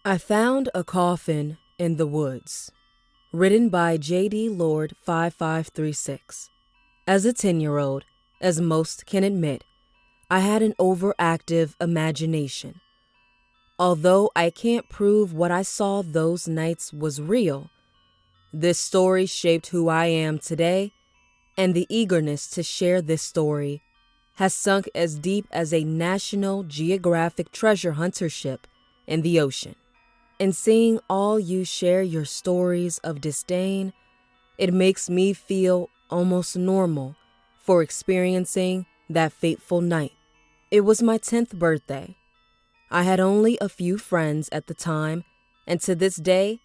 I found a coffin in the woods. Written by J.D. Lord 5536. As a 10-year-old, as most can admit, I had an overactive imagination. Although I can't prove what I saw those nights was real, this story shaped who I am today, and the eagerness to share this story has sunk as deep as a National Geographic treasure hunter ship in the ocean. In seeing all you share your stories of disdain, it makes me feel almost normal for experiencing that fateful night. It was my 10th birthday. I had only a few friends at the time, and to this day,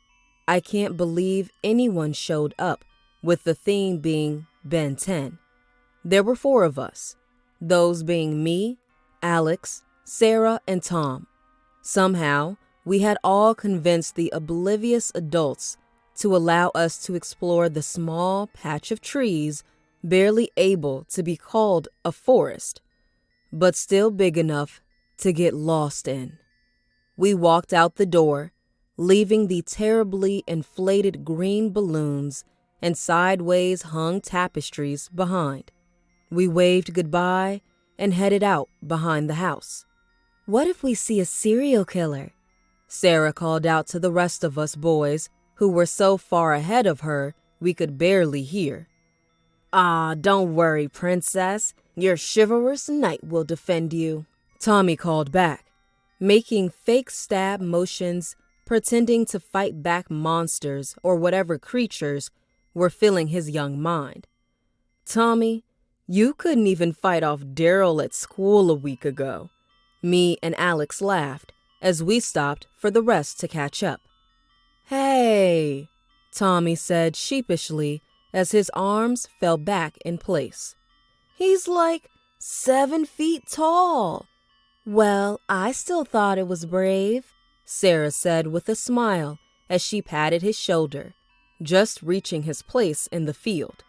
I can't believe anyone showed up with the theme being Ben 10. There were 4 of us, those being me, Alex, Sarah, and Tom. Somehow, we had all convinced the oblivious adults to allow us to explore the small patch of trees barely able to be called a forest, but still big enough to get lost in. We walked out the door, leaving the terribly inflated green balloons and sideways hung tapestries behind. We waved goodbye and headed out behind the house. "What if we see a serial killer?" Sarah called out to the rest of us boys, who were so far ahead of her we could barely hear. Don't worry, princess. Your chivalrous knight will defend you," Tommy called back, making fake stab motions, pretending to fight back monsters or whatever creatures were filling his young mind. "Tommy, you couldn't even fight off Daryl at school a week ago." Me and Alex laughed as we stopped for the rest to catch up. "Hey," Tommy said sheepishly as his arms fell back in place. "He's like 7 feet tall." "Well, I still thought it was brave," Sarah said with a smile as she patted his shoulder, just reaching his place in the field.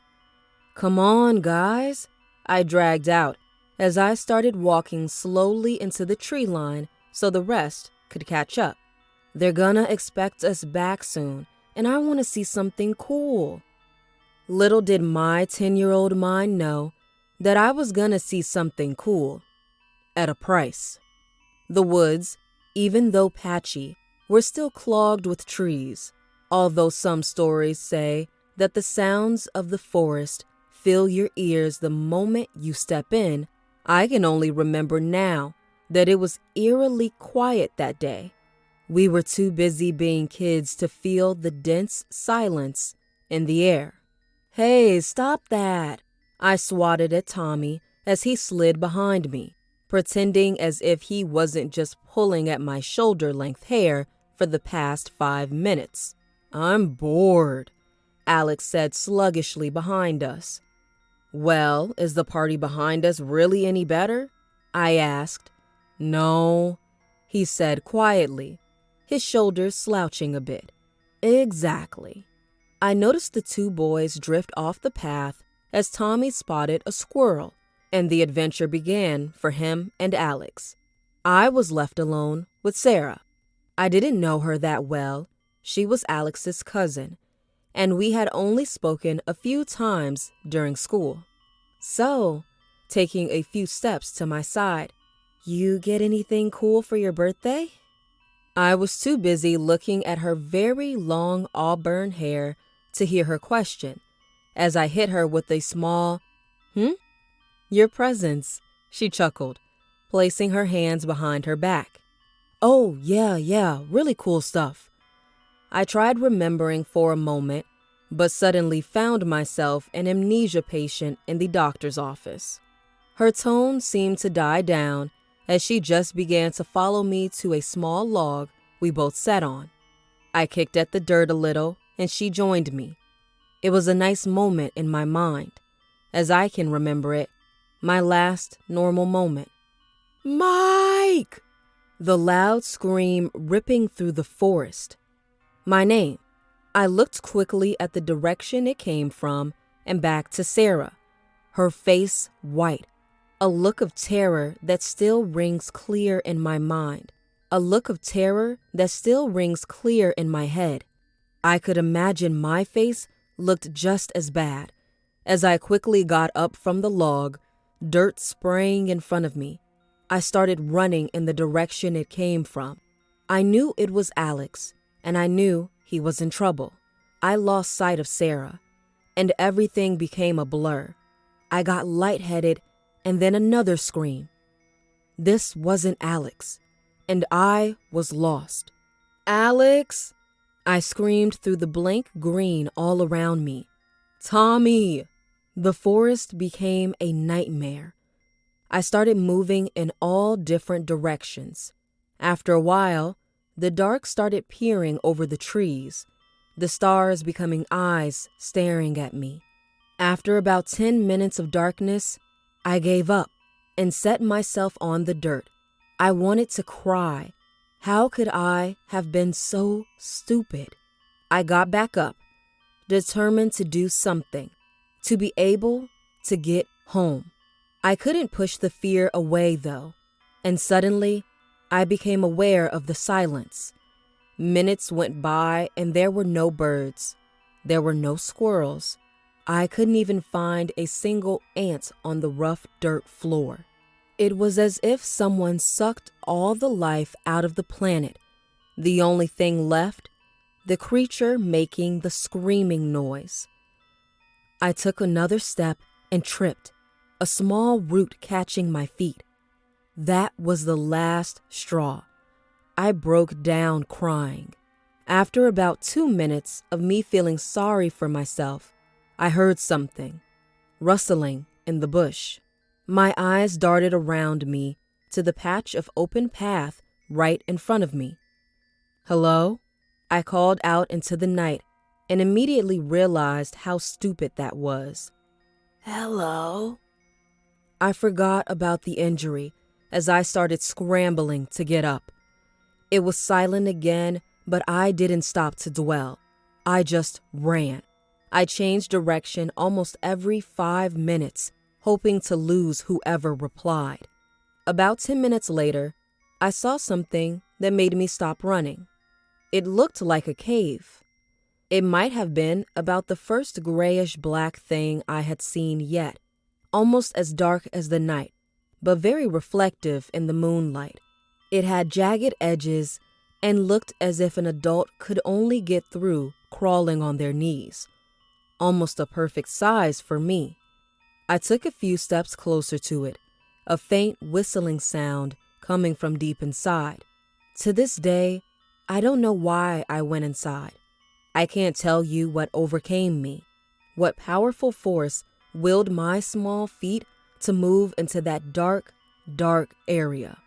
"Come on, guys," I dragged out as I started walking slowly into the tree line so the rest could catch up. "They're gonna expect us back soon, and I want to see something cool." Little did my 10-year-old mind know that I was gonna see something cool at a price. The woods, even though patchy, were still clogged with trees, although some stories say that the sounds of the forest fill your ears the moment you step in. I can only remember now that it was eerily quiet that day. We were too busy being kids to feel the dense silence in the air. "Hey, stop that!" I swatted at Tommy as he slid behind me, pretending as if he wasn't just pulling at my shoulder-length hair for the past 5 minutes. "I'm bored," Alex said sluggishly behind us. "Well, is the party behind us really any better?" I asked. "No," he said quietly, his shoulders slouching a bit. "Exactly." I noticed the 2 boys drift off the path as Tommy spotted a squirrel, and the adventure began for him and Alex. I was left alone with Sarah. I didn't know her that well. She was Alex's cousin, and we had only spoken a few times during school. "So," taking a few steps to my side, "you get anything cool for your birthday?" I was too busy looking at her very long auburn hair to hear her question, as I hit her with a small, "Your presents," she chuckled, placing her hands behind her back. "Oh, yeah, really cool stuff." I tried remembering for a moment, but suddenly found myself an amnesia patient in the doctor's office. Her tone seemed to die down as she just began to follow me to a small log we both sat on. I kicked at the dirt a little, and she joined me. It was a nice moment in my mind, as I can remember it, my last normal moment. "Mike!" The loud scream ripping through the forest. My name. I looked quickly at the direction it came from and back to Sarah, her face white, a look of terror that still rings clear in my mind. a look of terror that still rings clear in my head. I could imagine my face looked just as bad. As I quickly got up from the log, dirt spraying in front of me, I started running in the direction it came from. I knew it was Alex, and I knew he was in trouble. I lost sight of Sarah, and everything became a blur. I got lightheaded, and then another scream. This wasn't Alex, and I was lost. "Alex!" I screamed through the blank green all around me. "Tommy!" The forest became a nightmare. I started moving in all different directions. After a while, the dark started peering over the trees, the stars becoming eyes staring at me. After about 10 minutes of darkness, I gave up and set myself on the dirt. I wanted to cry. How could I have been so stupid? I got back up, determined to do something, to be able to get home. I couldn't push the fear away, though, and suddenly I became aware of the silence. Minutes went by and there were no birds. There were no squirrels. I couldn't even find a single ant on the rough dirt floor. It was as if someone sucked all the life out of the planet. The only thing left, the creature making the screaming noise. I took another step and tripped, a small root catching my feet. That was the last straw. I broke down crying. After about 2 minutes of me feeling sorry for myself, I heard something, rustling in the bush. My eyes darted around me to the patch of open path right in front of me. "Hello?" I called out into the night and immediately realized how stupid that was. "Hello?" I forgot about the injury as I started scrambling to get up. It was silent again, but I didn't stop to dwell. I just ran. I changed direction almost every 5 minutes, hoping to lose whoever replied. About 10 minutes later, I saw something that made me stop running. It looked like a cave. It might have been about the first grayish-black thing I had seen yet, almost as dark as the night, but very reflective in the moonlight. It had jagged edges and looked as if an adult could only get through crawling on their knees. Almost a perfect size for me. I took a few steps closer to it, a faint whistling sound coming from deep inside. To this day, I don't know why I went inside. I can't tell you what overcame me, what powerful force willed my small feet to move into that dark, dark area.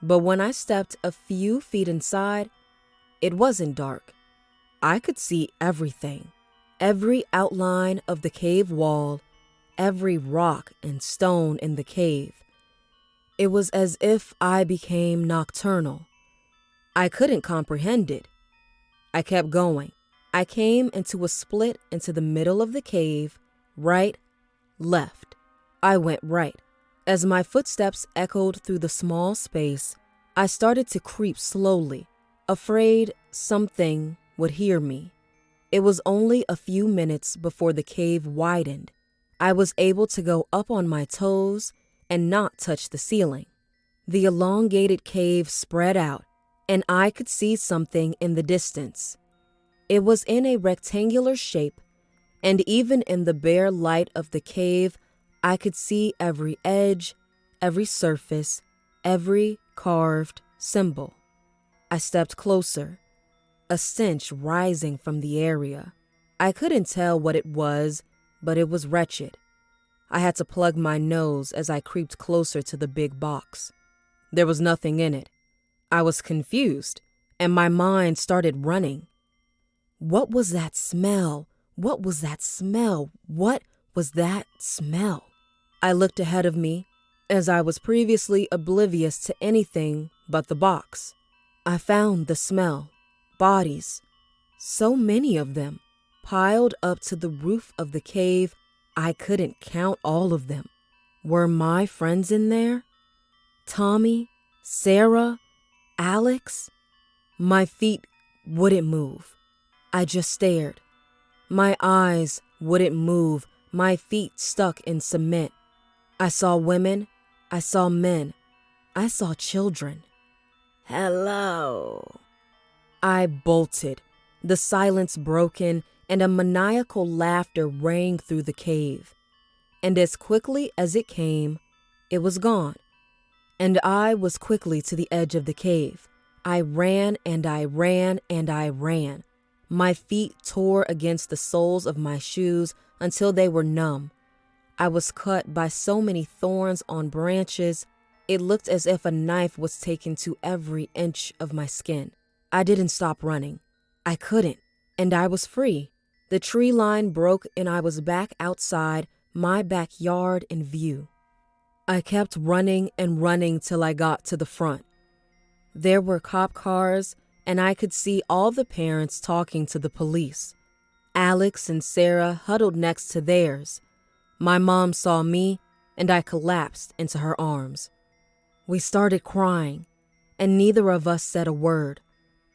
But when I stepped a few feet inside, it wasn't dark. I could see everything, every outline of the cave wall, every rock and stone in the cave. It was as if I became nocturnal. I couldn't comprehend it. I kept going. I came into a split into the middle of the cave, right, left. I went right. As my footsteps echoed through the small space, I started to creep slowly, afraid something would hear me. It was only a few minutes before the cave widened. I was able to go up on my toes and not touch the ceiling. The elongated cave spread out, and I could see something in the distance. It was in a rectangular shape, and even in the bare light of the cave, I could see every edge, every surface, every carved symbol. I stepped closer, a stench rising from the area. I couldn't tell what it was, but it was wretched. I had to plug my nose as I creeped closer to the big box. There was nothing in it. I was confused, and my mind started running. What was that smell? What was that smell? What was that smell? I looked ahead of me, as I was previously oblivious to anything but the box. I found the smell. Bodies. So many of them, piled up to the roof of the cave, I couldn't count all of them. Were my friends in there? Tommy? Sarah? Alex? My feet wouldn't move. I just stared. My eyes wouldn't move, my feet stuck in cement. I saw women, I saw men, I saw children. Hello. I bolted, the silence broken, and a maniacal laughter rang through the cave. And as quickly as it came, it was gone. And I was quickly to the edge of the cave. I ran and I ran and I ran. My feet tore against the soles of my shoes until they were numb. I was cut by so many thorns on branches, it looked as if a knife was taken to every inch of my skin. I didn't stop running. I couldn't, and I was free. The tree line broke and I was back outside, my backyard in view. I kept running and running till I got to the front. There were cop cars, and I could see all the parents talking to the police. Alex and Sarah huddled next to theirs. My mom saw me, and I collapsed into her arms. We started crying, and neither of us said a word.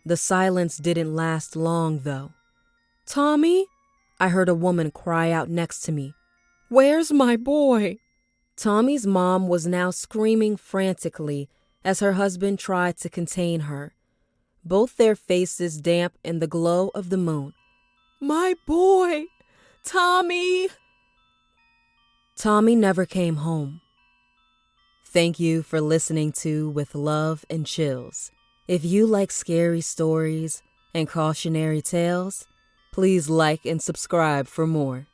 The silence didn't last long, though. "Tommy?" I heard a woman cry out next to me. "Where's my boy?" Tommy's mom was now screaming frantically as her husband tried to contain her, both their faces damp in the glow of the moon. "My boy! Tommy!" Tommy never came home. Thank you for listening to With Love and Chills. If you like scary stories and cautionary tales, please like and subscribe for more.